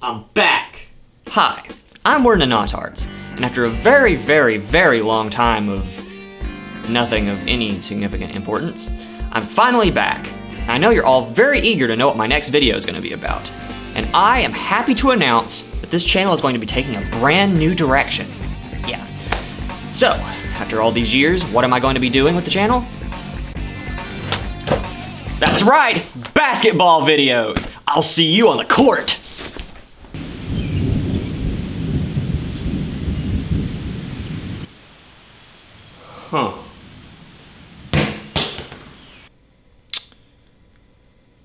I'm back! Hi, I'm Warden of Notards, and after a very, very, very long time of nothing of any significant importance, I'm finally back. And I know you're all very eager to know what my next video is going to be about. And I am happy to announce that this channel is going to be taking a brand new direction. Yeah. So, after all these years, what am I going to be doing with the channel? That's right, basketball videos! I'll see you on the court! Huh.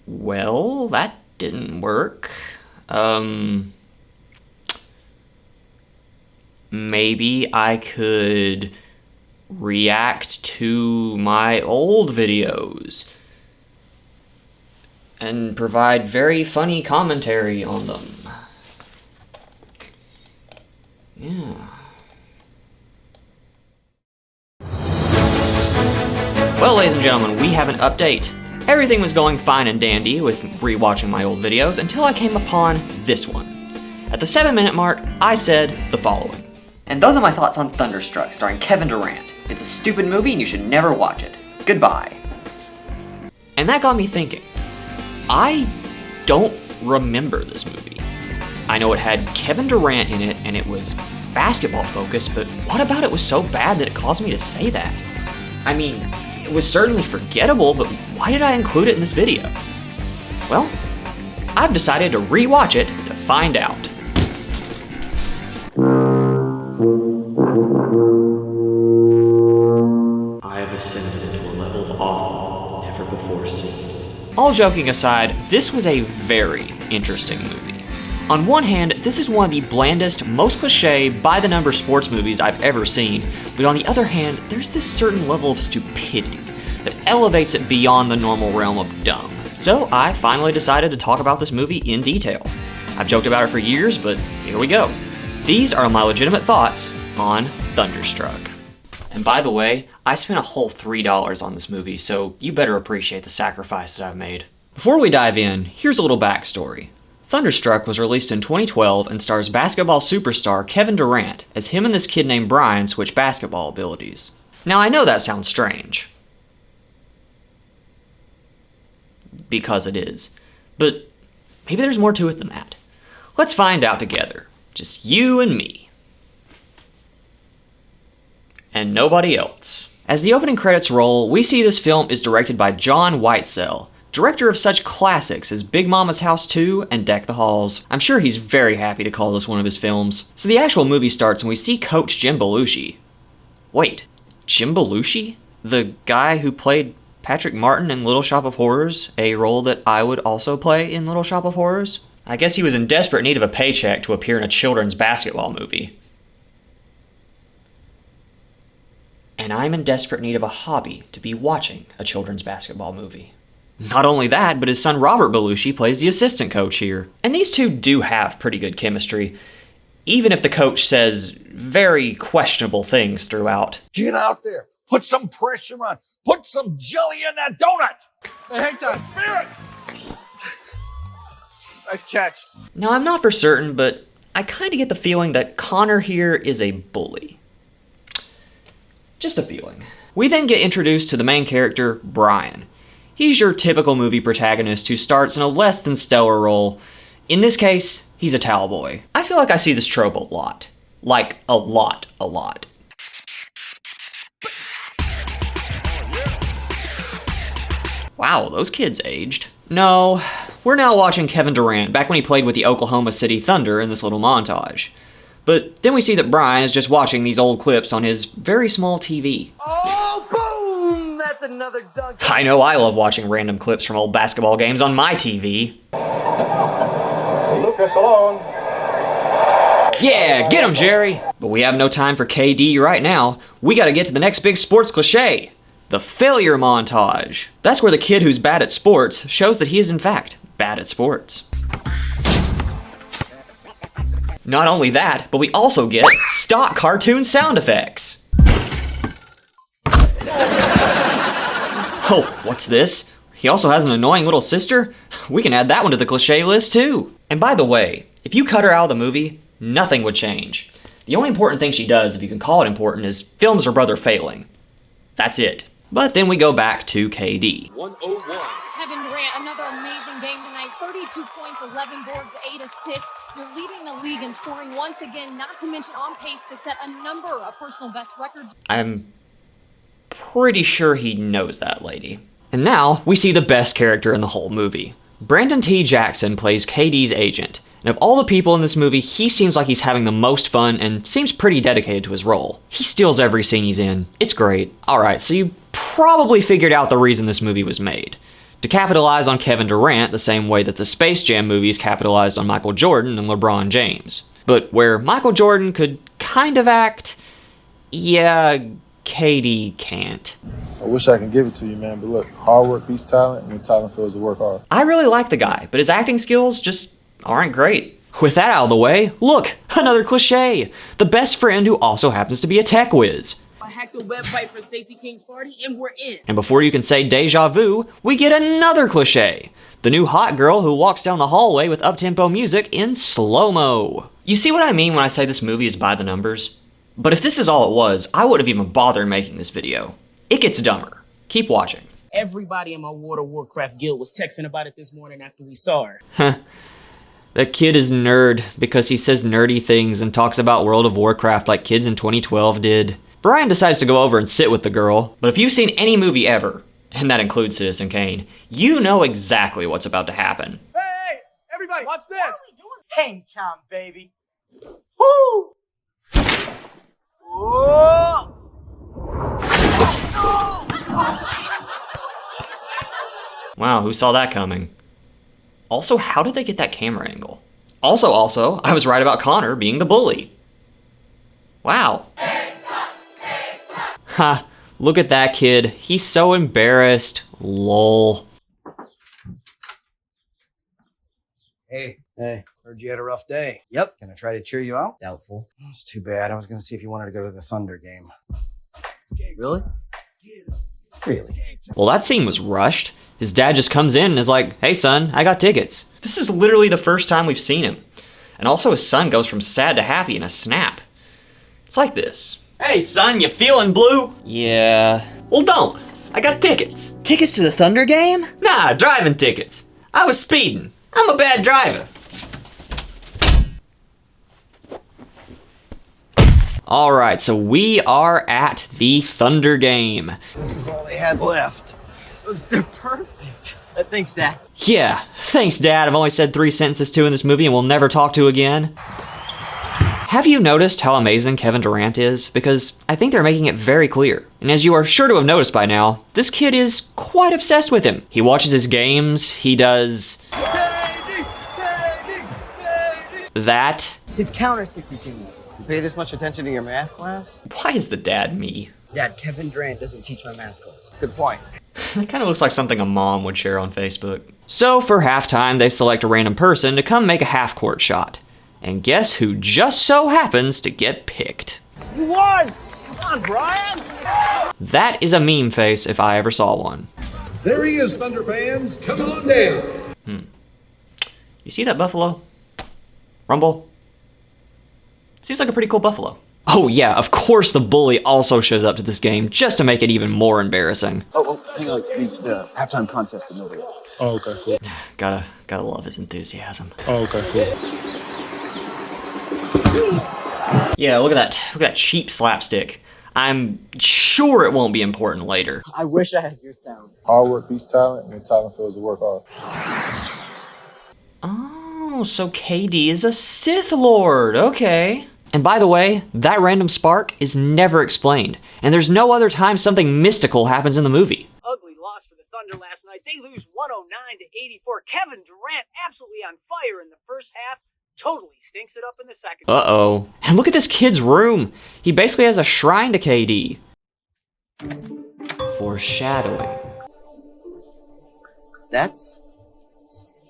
Well, that didn't work. Maybe I could react to my old videos and provide very funny commentary on them. Yeah. Well, ladies and gentlemen, we have an update. Everything was going fine and dandy with rewatching my old videos until I came upon this one. At the 7-minute mark, I said the following. And those are my thoughts on Thunderstruck, starring Kevin Durant. It's a stupid movie and you should never watch it. Goodbye. And that got me thinking. I don't remember this movie. I know it had Kevin Durant in it and it was basketball focused, but what about it was so bad that it caused me to say that? I mean, it was certainly forgettable, but why did I include it in this video? Well, I've decided to rewatch it to find out. I have ascended into a level of awe never before seen. All joking aside, this was a very interesting movie. On one hand, this is one of the blandest, most cliche, by-the-number sports movies I've ever seen, but on the other hand, there's this certain level of stupidity that elevates it beyond the normal realm of dumb. So I finally decided to talk about this movie in detail. I've joked about it for years, but here we go. These are my legitimate thoughts on Thunderstruck. And by the way, I spent a whole $3 on this movie, so you better appreciate the sacrifice that I've made. Before we dive in, here's a little backstory. Thunderstruck was released in 2012 and stars basketball superstar Kevin Durant as him and this kid named Brian switch basketball abilities. Now I know that sounds strange. Because it is. But maybe there's more to it than that. Let's find out together. Just you and me. And nobody else. As the opening credits roll, we see this film is directed by John Whitesell, director of such classics as Big Mama's House 2 and Deck the Halls. I'm sure he's very happy to call this one of his films. So the actual movie starts and we see Coach Jim Belushi. Wait, Jim Belushi? The guy who played Patrick Martin in Little Shop of Horrors, a role that I would also play in Little Shop of Horrors? I guess he was in desperate need of a paycheck to appear in a children's basketball movie. And I'm in desperate need of a hobby to be watching a children's basketball movie. Not only that, but his son Robert Belushi plays the assistant coach here. And these two do have pretty good chemistry, even if the coach says very questionable things throughout. Get out there, put some pressure on, put some jelly in that donut! Hey, hang time. Spirit! Nice catch. Now I'm not for certain, but I kinda get the feeling that Connor here is a bully. Just a feeling. We then get introduced to the main character, Brian. He's your typical movie protagonist who starts in a less than stellar role. In this case, he's a towel boy. I feel like I see this trope a lot. Like, a lot. Wow, those kids aged. No, we're now watching Kevin Durant back when he played with the Oklahoma City Thunder in this little montage. But then we see that Brian is just watching these old clips on his very small TV. Oh, boom! That's another dunk. I know I love watching random clips from old basketball games on my TV. Lucas alone. Yeah, get him, Jerry! But we have no time for KD right now. We gotta get to the next big sports cliche. The failure montage. That's where the kid who's bad at sports shows that he is in fact bad at sports. Not only that, but we also get stock cartoon sound effects. Oh, what's this? He also has an annoying little sister? We can add that one to the cliche list too. And by the way, If you cut her out of the movie, nothing would change. The only important thing she does, if you can call it important, is films her brother failing. That's it. But then we go back to KD. 101. Kevin Durant, another amazing game tonight. 32 points, 11 boards, 8 assists. You're leading the league in scoring once again, not to mention on pace to set a number of personal best records. I'm pretty sure he knows that lady. And now we see the best character in the whole movie. Brandon T. Jackson plays KD's agent. And of all the people in this movie, he seems like he's having the most fun and seems pretty dedicated to his role. He steals every scene he's in. It's great. Alright, so you probably figured out the reason this movie was made. To capitalize on Kevin Durant the same way that the Space Jam movies capitalized on Michael Jordan and LeBron James. But where Michael Jordan could kind of act, yeah, KD can't. I wish I could give it to you, man, but look, hard work beats talent, and talent fails to work hard. I really like the guy, but his acting skills just aren't great. With that out of the way, look, another cliche. The best friend who also happens to be a tech whiz. I hacked the website for Stacey King's party and we're in. And before you can say deja vu, we get another cliche. The new hot girl who walks down the hallway with up-tempo music in slow-mo. You see what I mean when I say this movie is by the numbers? But if this is all it was, I wouldn't have even bothered making this video. It gets dumber. Keep watching. Everybody in my World of Warcraft guild was texting about it this morning after we saw her. Huh. That kid is nerd because he says nerdy things and talks about World of Warcraft like kids in 2012 did. Brian decides to go over and sit with the girl, but if you've seen any movie ever, and that includes Citizen Kane, you know exactly what's about to happen. Hey, everybody, watch this. What are we doing? Hang time, baby. Woo! Whoa! Wow, who saw that coming? Also, how did they get that camera angle? Also, I was right about Connor being the bully. Wow. Ha, look at that kid. He's so embarrassed. Lol. Hey, heard you had a rough day. Yep. Can I try to cheer you out? Doubtful. It's too bad. I was gonna see if you wanted to go to the Thunder game. Really? Really? Well, that scene was rushed. His dad just comes in and is like, hey son, I got tickets. This is literally the first time we've seen him. And also his son goes from sad to happy in a snap. It's like this. Hey son, you feeling blue? Yeah. Well don't. I got tickets. Tickets to the Thunder game? Nah, driving tickets. I was speeding. I'm a bad driver. Alright, so we are at the Thunder game. This is all they had left. They're perfect. Thanks, Dad. Yeah, thanks Dad. I've only said 3 sentences to in this movie and will never talk to again. Have you noticed how amazing Kevin Durant is? Because I think they're making it very clear. And as you are sure to have noticed by now, this kid is quite obsessed with him. He watches his games, he does... that. His counter 62. You pay this much attention to your math class? Why is the dad me? Dad, Kevin Durant doesn't teach my math class. Good point. That kind of looks like something a mom would share on Facebook. So for halftime, they select a random person to come make a half-court shot. And guess who just so happens to get picked? You won! Come on, Brian! That is a meme face if I ever saw one. There he is, Thunder fans. Come on down. You see that buffalo? Rumble? Seems like a pretty cool buffalo. Oh yeah, of course the bully also shows up to this game just to make it even more embarrassing. Oh, hang on. The halftime contest in over. Oh, okay, cool. Gotta love his enthusiasm. Oh, okay, cool. Yeah, look at that cheap slapstick. I'm sure it won't be important later. I wish I had your sound. Hard work beats talent, and talent fails to work hard. Oh, so KD is a Sith Lord, okay. And by the way, that random spark is never explained, and there's no other time something mystical happens in the movie. Ugly loss for the Thunder last night. They lose 109-84. Kevin Durant absolutely on fire in the first half. Totally stinks it up in the second. Uh-oh. And look at this kid's room. He basically has a shrine to KD. Foreshadowing. That's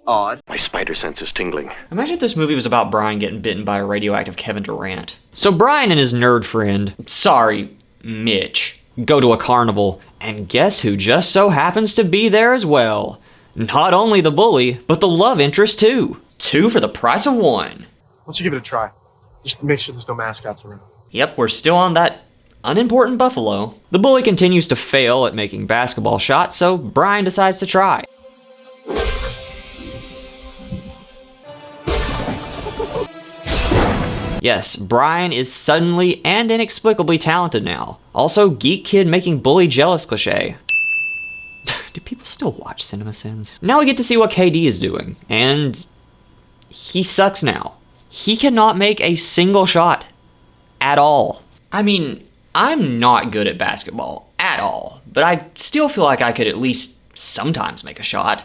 odd. My spider sense is tingling. Imagine if this movie was about Brian getting bitten by a radioactive Kevin Durant. So Brian and his nerd friend, sorry, Mitch, go to a carnival, and guess who just so happens to be there as well? Not only the bully, but the love interest too. 2 for the price of 1. don't you give it a try? Just make sure there's no mascots around. Yep, we're still on that unimportant buffalo. The bully continues to fail at making basketball shots, so Brian decides to try. Yes, Brian is suddenly and inexplicably talented now. Also, geek kid making bully jealous cliche. Do people still watch CinemaSins? Now we get to see what KD is doing, and he sucks now. He cannot make a single shot at all. I mean, I'm not good at basketball at all, but I still feel like I could at least sometimes make a shot.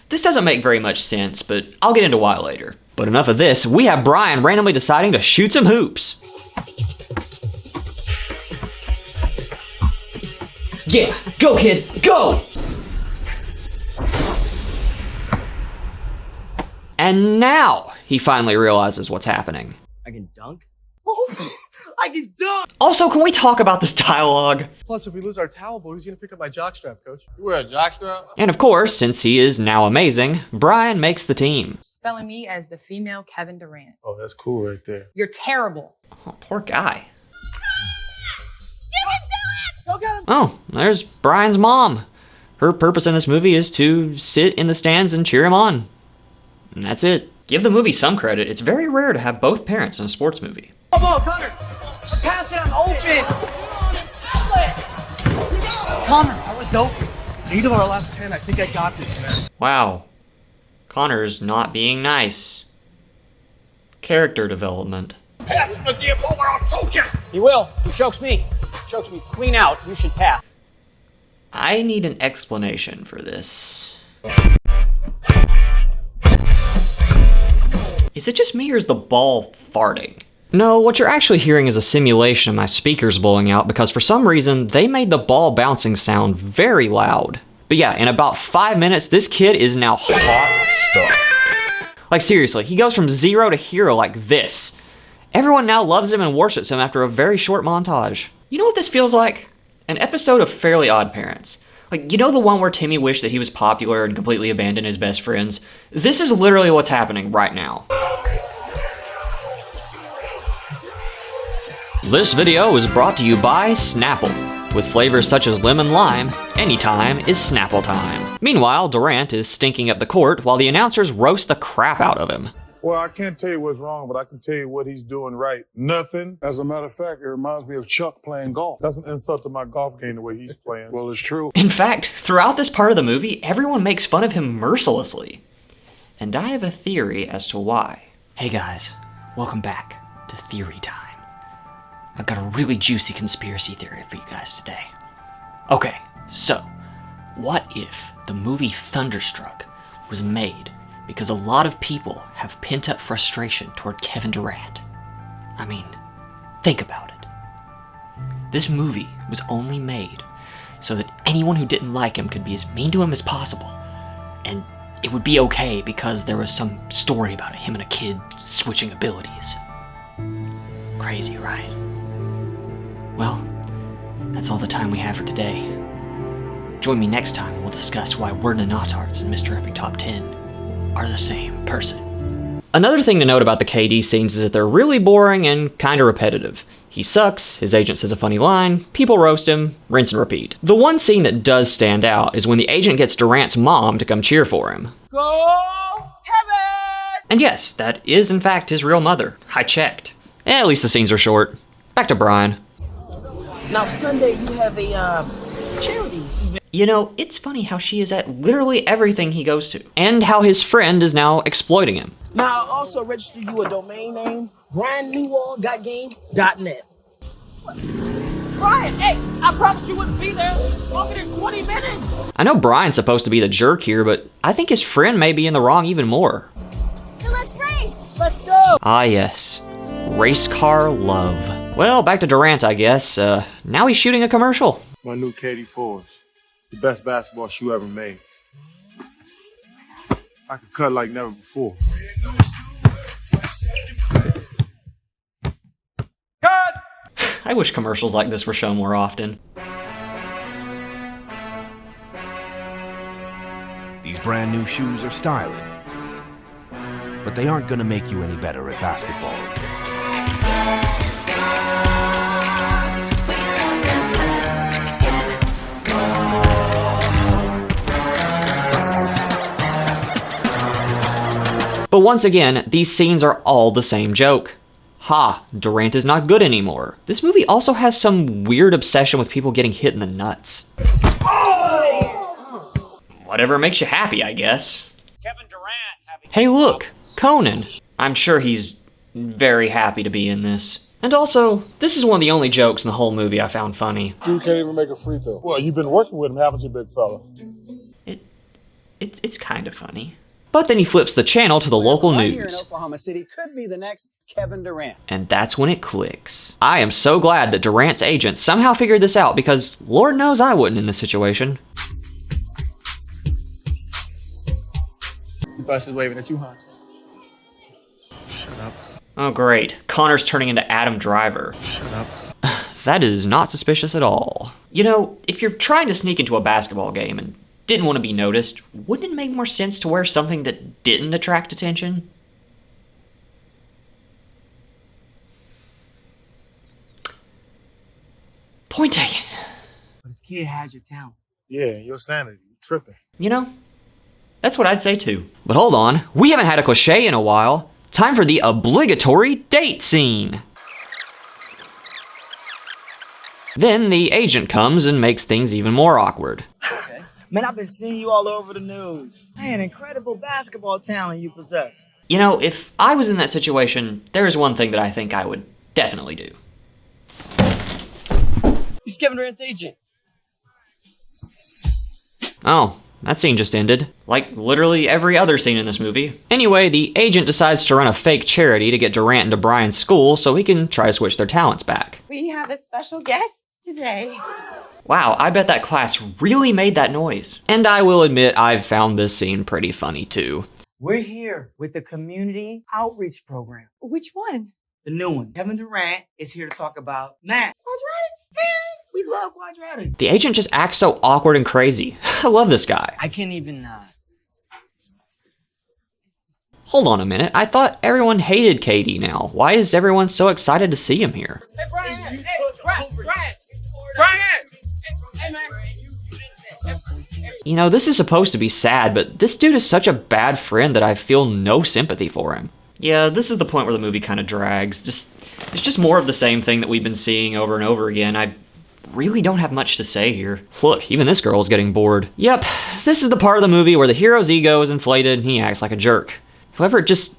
This doesn't make very much sense, but I'll get into why later. But enough of this, we have Brian randomly deciding to shoot some hoops. Yeah, go kid, go! And now he finally realizes what's happening. I can dunk? Oh, I can dunk! Also, can we talk about this dialogue? Plus, if we lose our towel boy, who's gonna pick up my jockstrap, coach? You wear a jockstrap? And of course, since he is now amazing, Brian makes the team. Selling me as the female Kevin Durant. Oh, that's cool right there. You're terrible. Oh, poor guy. You can do it! Go get him! Oh, there's Brian's mom. Her purpose in this movie is to sit in the stands and cheer him on. And that's it. Give the movie some credit. It's very rare to have both parents in a sports movie. Come on, Connor! Pass it, I'm open! Connor, I was open. 8 of our last 10, I think I got this, man. Wow. Connor's not being nice. Character development. Pass the damn ball or I'll choke you! He will. He chokes me. Chokes me clean out. You should pass. I need an explanation for this. Is it just me or is the ball farting? No, what you're actually hearing is a simulation of my speakers blowing out because for some reason, they made the ball bouncing sound very loud. But yeah, in about 5 minutes, this kid is now hot stuff. Like seriously, he goes from 0 to hero like this. Everyone now loves him and worships him after a very short montage. You know what this feels like? An episode of Fairly Odd Parents. Like, you know the one where Timmy wished that he was popular and completely abandoned his best friends? This is literally what's happening right now. This video is brought to you by Snapple. With flavors such as lemon lime, anytime is Snapple time. Meanwhile, Durant is stinking up the court while the announcers roast the crap out of him. Well, I can't tell you what's wrong, but I can tell you what he's doing right. Nothing. As a matter of fact, it reminds me of Chuck playing golf. That's an insult to my golf game the way he's playing. Well, it's true. In fact, throughout this part of the movie, everyone makes fun of him mercilessly. And I have a theory as to why. Hey guys, welcome back to Theory Time. I've got a really juicy conspiracy theory for you guys today. Okay, so, what if the movie Thunderstruck was made because a lot of people have pent-up frustration toward Kevin Durant? I mean, think about it. This movie was only made so that anyone who didn't like him could be as mean to him as possible. And it would be okay because there was some story about him and a kid switching abilities. Crazy, right? Well, that's all the time we have for today. Join me next time and we'll discuss why Word and Notards and Mr. Epic Top 10 are the same person. Another thing to note about the KD scenes is that they're really boring and kinda repetitive. He sucks, his agent says a funny line, people roast him, rinse and repeat. The one scene that does stand out is when the agent gets Durant's mom to come cheer for him. Go, Kevin! And yes, that is in fact his real mother. I checked. At least the scenes are short. Back to Brian. Now Sunday you have a charity event. You know, it's funny how she is at literally everything he goes to. And how his friend is now exploiting him. Now I also register you a domain name, brandnewallgotgame.net. Brian, hey, I promised you wouldn't be there longer than 20 minutes. I know Brian's supposed to be the jerk here, but I think his friend may be in the wrong even more. So let's race! Let's go! Ah yes, race car love. Well, back to Durant, I guess. Now he's shooting a commercial. My new KD4s. The best basketball shoe ever made. I could cut like never before. Cut! I wish commercials like this were shown more often. These brand new shoes are styling. but they aren't gonna make you any better at basketball. But once again, these scenes are all the same joke. Ha, Durant is not good anymore. This movie also has some weird obsession with people getting hit in the nuts. Whatever makes you happy, I guess. Kevin Durant. Hey look, Conan. I'm sure he's very happy to be in this. And also, this is one of the only jokes in the whole movie I found funny. Dude can't even make a free throw. Well, you've been working with him, haven't you, big fella? It's kind of funny. But then he flips the channel to the local Right here in news. Oklahoma City could be the next Kevin Durant. And that's when it clicks. I am so glad that Durant's agent somehow figured this out because Lord knows I wouldn't in this situation. You thought she was waving at you, huh? Shut up. Oh great, Connor's turning into Adam Driver. Shut up. That is not suspicious at all. You know, if you're trying to sneak into a basketball game and didn't want to be noticed, wouldn't it make more sense to wear something that didn't attract attention? Point taken. But this kid has your talent. Yeah, your sanity. You're tripping. You know, that's what I'd say too. But hold on, we haven't had a cliche in a while. Time for the obligatory date scene. Then the agent comes and makes things even more awkward. Man, I've been seeing you all over the news. Man, incredible basketball talent you possess. You know, if I was in that situation, there is one thing that I think I would definitely do. He's Kevin Durant's agent. Oh, that scene just ended. Like literally every other scene in this movie. Anyway, the agent decides to run a fake charity to get Durant into Brian's school so he can try to switch their talents back. We have a special guest today. Wow, I bet that class really made that noise. And I will admit I've found this scene pretty funny too. We're here with the community outreach program. Which one? The new one. Kevin Durant is here to talk about math. Quadratics? Man, we love quadratics. The agent just acts so awkward and crazy. I love this guy. I can't even Hold on a minute, I thought everyone hated KD now. Why is everyone so excited to see him here? Hey, Brian! Hey, Brian! Brian! Hey, man! You know, this is supposed to be sad, but this dude is such a bad friend that I feel no sympathy for him. Yeah, this is the point where the movie kind of drags. It's just more of the same thing that we've been seeing over and over again. I really don't have much to say here. Look, even this girl is getting bored. Yep, this is the part of the movie where the hero's ego is inflated and he acts like a jerk. However, it just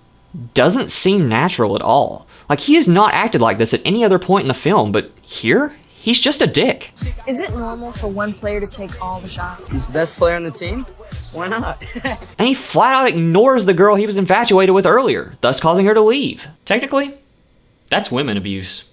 doesn't seem natural at all. Like, he has not acted like this at any other point in the film, but here, he's just a dick. Is it normal for one player to take all the shots? He's the best player on the team? Why not? And he flat out ignores the girl he was infatuated with earlier, thus causing her to leave. Technically, that's women abuse.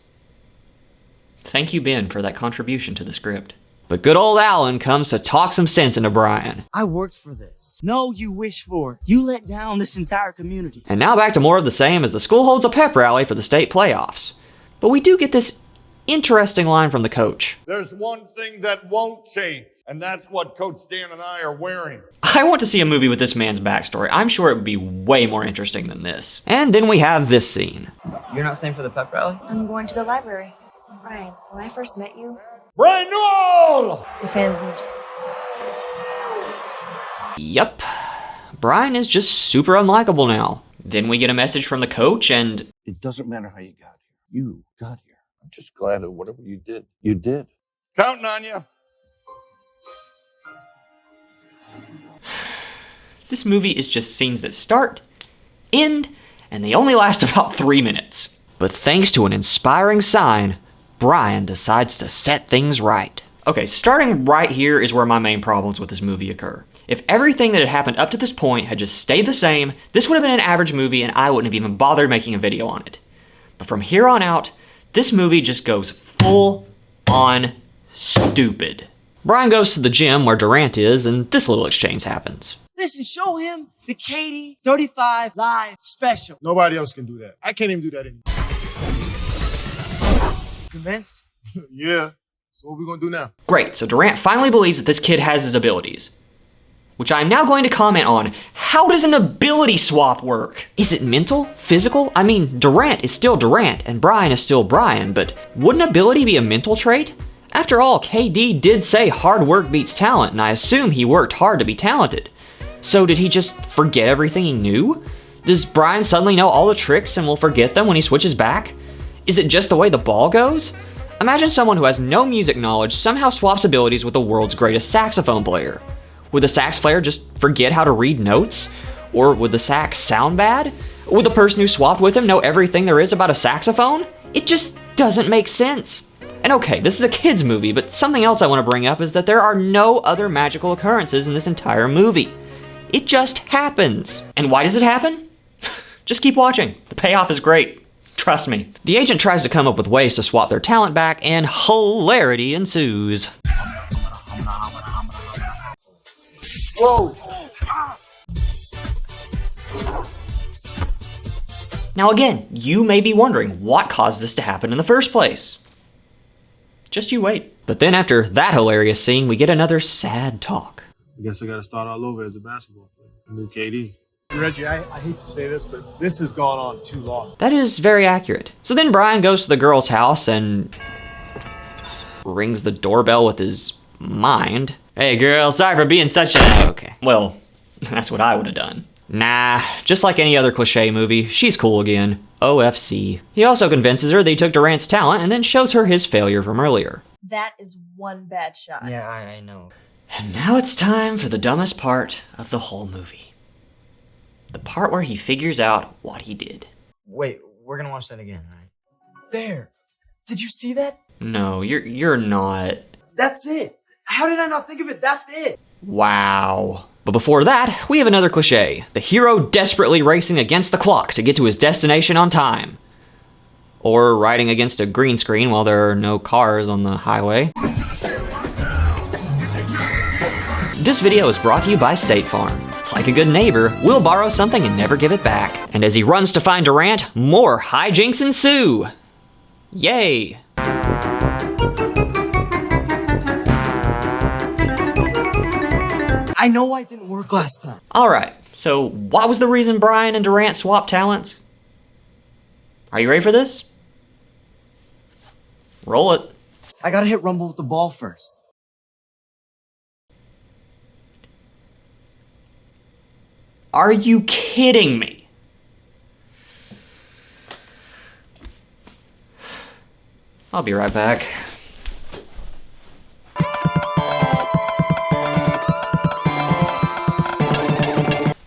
Thank you, Ben, for that contribution to the script. But good old Alan comes to talk some sense into Brian. I worked for this. No, you wish for it. You let down this entire community. And now back to more of the same as the school holds a pep rally for the state playoffs. But we do get this interesting line from the coach. There's one thing that won't change, and that's what Coach Dan and I are wearing. I want to see a movie with this man's backstory. I'm sure it would be way more interesting than this. And then we have this scene. You're not staying for the pep rally? I'm going to the library. Brian, when I first met you, Brian Newell! the fans need you. Yep. Brian is just super unlikable now. Then we get a message from the coach and... It doesn't matter how you got here. You got here. I'm just glad that whatever you did, you did. Counting on you. This movie is just scenes that start, end, and they only last about 3 minutes. But thanks to an inspiring sign, Brian decides to set things right. Okay, starting right here is where my main problems with this movie occur. If everything that had happened up to this point had just stayed the same, this would have been an average movie and I wouldn't have even bothered making a video on it. But from here on out, this movie just goes full on stupid. Brian goes to the gym where Durant is and this little exchange happens. Listen, show him the Katie 35 Live special. Nobody else can do that. I can't even do that anymore. Convinced? Yeah. So what we gonna do now? Great, so Durant finally believes that this kid has his abilities. which I'm now going to comment on. How does an ability swap work? Is it mental? Physical? I mean, Durant is still Durant, and Brian is still Brian, but wouldn't ability be a mental trait? After all, KD did say hard work beats talent, and I assume he worked hard to be talented. So did he just forget everything he knew? Does Brian suddenly know all the tricks and will forget them when he switches back? Is it just the way the ball goes? Imagine someone who has no music knowledge somehow swaps abilities with the world's greatest saxophone player. Would the sax player just forget how to read notes? Or would the sax sound bad? Would the person who swapped with him know everything there is about a saxophone? It just doesn't make sense. And okay, this is a kid's movie, but something else I want to bring up is that there are no other magical occurrences in this entire movie. It just happens. And why does it happen? Just keep watching. The payoff is great. Trust me. The agent tries to come up with ways to swap their talent back, and hilarity ensues. Whoa! Now again, you may be wondering what caused this to happen in the first place. Just you wait. But then after that hilarious scene, we get another sad talk. I guess I gotta start all over as a basketball player. A new KD. Reggie, I hate to say this, but this has gone on too long. That is very accurate. So then Brian goes to the girl's house and rings the doorbell with his mind. Hey girl, sorry for being such a... Okay, well, that's what I would have done. Nah, just like any other cliche movie, she's cool again. OFC. He also convinces her that he took Durant's talent and then shows her his failure from earlier. That is one bad shot. Yeah, I know. And now it's time for the dumbest part of the whole movie. The part where he figures out what he did. Wait, we're gonna watch that again, right? There. Did you see that? No, you're not. That's it. How did I not think of it? That's it. Wow. But before that, we have another cliche. The hero desperately racing against the clock to get to his destination on time. Or riding against a green screen while there are no cars on the highway. This video is brought to you by State Farm. Like a good neighbor, we'll borrow something and never give it back. And as he runs to find Durant, more hijinks ensue. Yay! I know why it didn't work last time. Alright, so what was the reason Brian and Durant swapped talents? Are you ready for this? Roll it. I gotta hit Rumble with the ball first. Are you kidding me? I'll be right back.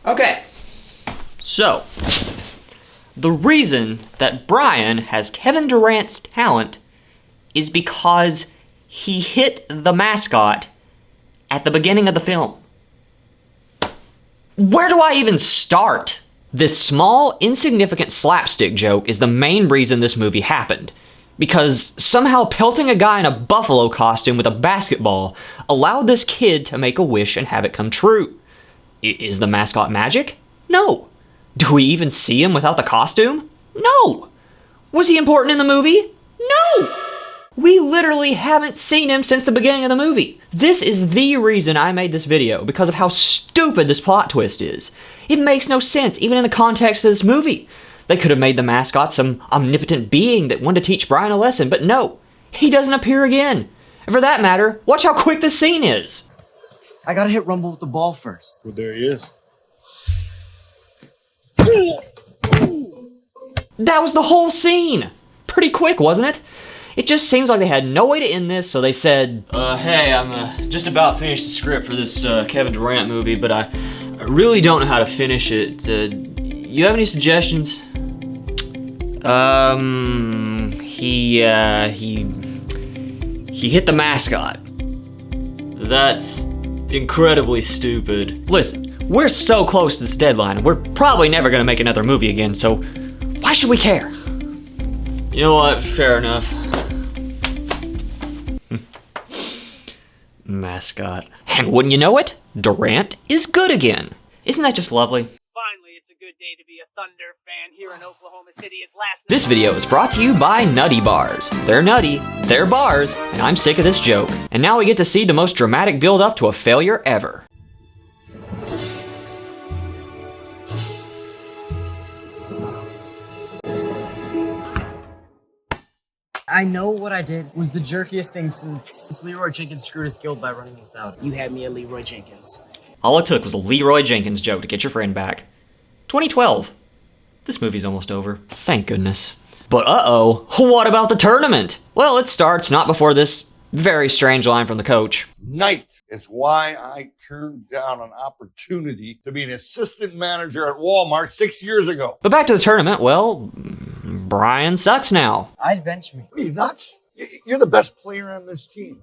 Okay, so the reason that Brian has Kevin Durant's talent is because he hit the mascot at the beginning of the film. Where do I even start? This small, insignificant slapstick joke is the main reason this movie happened. Because somehow pelting a guy in a buffalo costume with a basketball allowed this kid to make a wish and have it come true. Is the mascot magic? No. Do we even see him without the costume? No. Was he important in the movie? No. We literally haven't seen him since the beginning of the movie. This is the reason I made this video, because of how stupid this plot twist is. It makes no sense, even in the context of this movie. They could have made the mascot some omnipotent being that wanted to teach Brian a lesson, but no, he doesn't appear again. And for that matter, watch how quick this scene is. I gotta hit Rumble with the ball first. Well, there he is. That was the whole scene. Pretty quick, wasn't it? It just seems like they had no way to end this, so they said, hey, I'm just about finished the script for this Kevin Durant movie, but I really don't know how to finish it. You have any suggestions? He hit the mascot. That's incredibly stupid. Listen, we're so close to this deadline, and we're probably never gonna make another movie again, so why should we care? You know what, fair enough. Mascot. And wouldn't you know it, Durant is good again. Isn't that just lovely? Finally, it's a good day to be a Thunder fan here in Oklahoma City. It's last This video is brought to you by Nutty Bars. They're nutty, they're bars, and I'm sick of this joke. And now we get to see the most dramatic build up to a failure ever. I know what I did was the jerkiest thing since Leroy Jenkins screwed his guild by running without it. You had me at Leroy Jenkins. All it took was a Leroy Jenkins joke to get your friend back. 2012. This movie's almost over. Thank goodness. But uh-oh, what about the tournament? Well, it starts not before this very strange line from the coach. Night is why I turned down an opportunity to be an assistant manager at Walmart 6 years ago. But back to the tournament, well, Brian sucks now. I'd bench me. What are you, nuts? You're the best player on this team.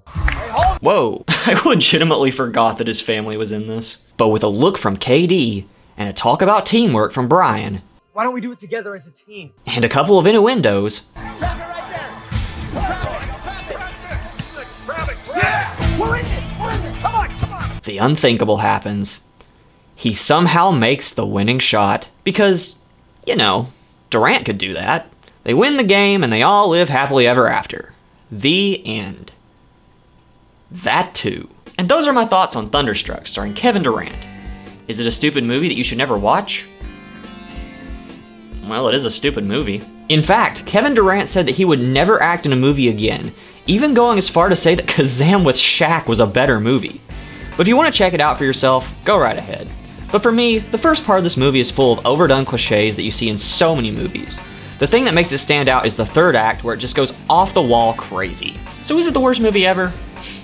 Whoa, I legitimately forgot that his family was in this. But with a look from KD, and a talk about teamwork from Brian, Why don't we do it together as a team? and a couple of innuendos, We're in this! We're in this! Come on, come on! the unthinkable happens. He somehow makes the winning shot because, you know, Durant could do that. They win the game and they all live happily ever after. The end. That too. And those are my thoughts on Thunderstruck, starring Kevin Durant. Is it a stupid movie that you should never watch? Well, it is a stupid movie. In fact, Kevin Durant said that he would never act in a movie again, even going as far to say that Kazam with Shaq was a better movie. But if you want to check it out for yourself, go right ahead. But for me, the first part of this movie is full of overdone cliches that you see in so many movies. The thing that makes it stand out is the third act, where it just goes off the wall crazy. So is it the worst movie ever?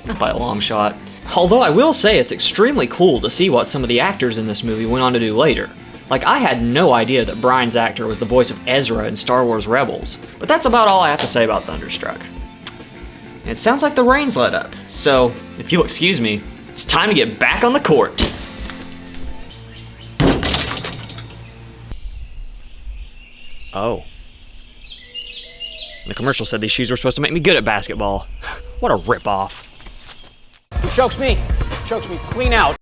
Not by a long shot. Although I will say it's extremely cool to see what some of the actors in this movie went on to do later. Like, I had no idea that Brian's actor was the voice of Ezra in Star Wars Rebels. But that's about all I have to say about Thunderstruck. And it sounds like the rain's let up, so if you'll excuse me, it's time to get back on the court. Oh. The commercial said these shoes were supposed to make me good at basketball. What a ripoff. Chokes me. Chokes me clean out.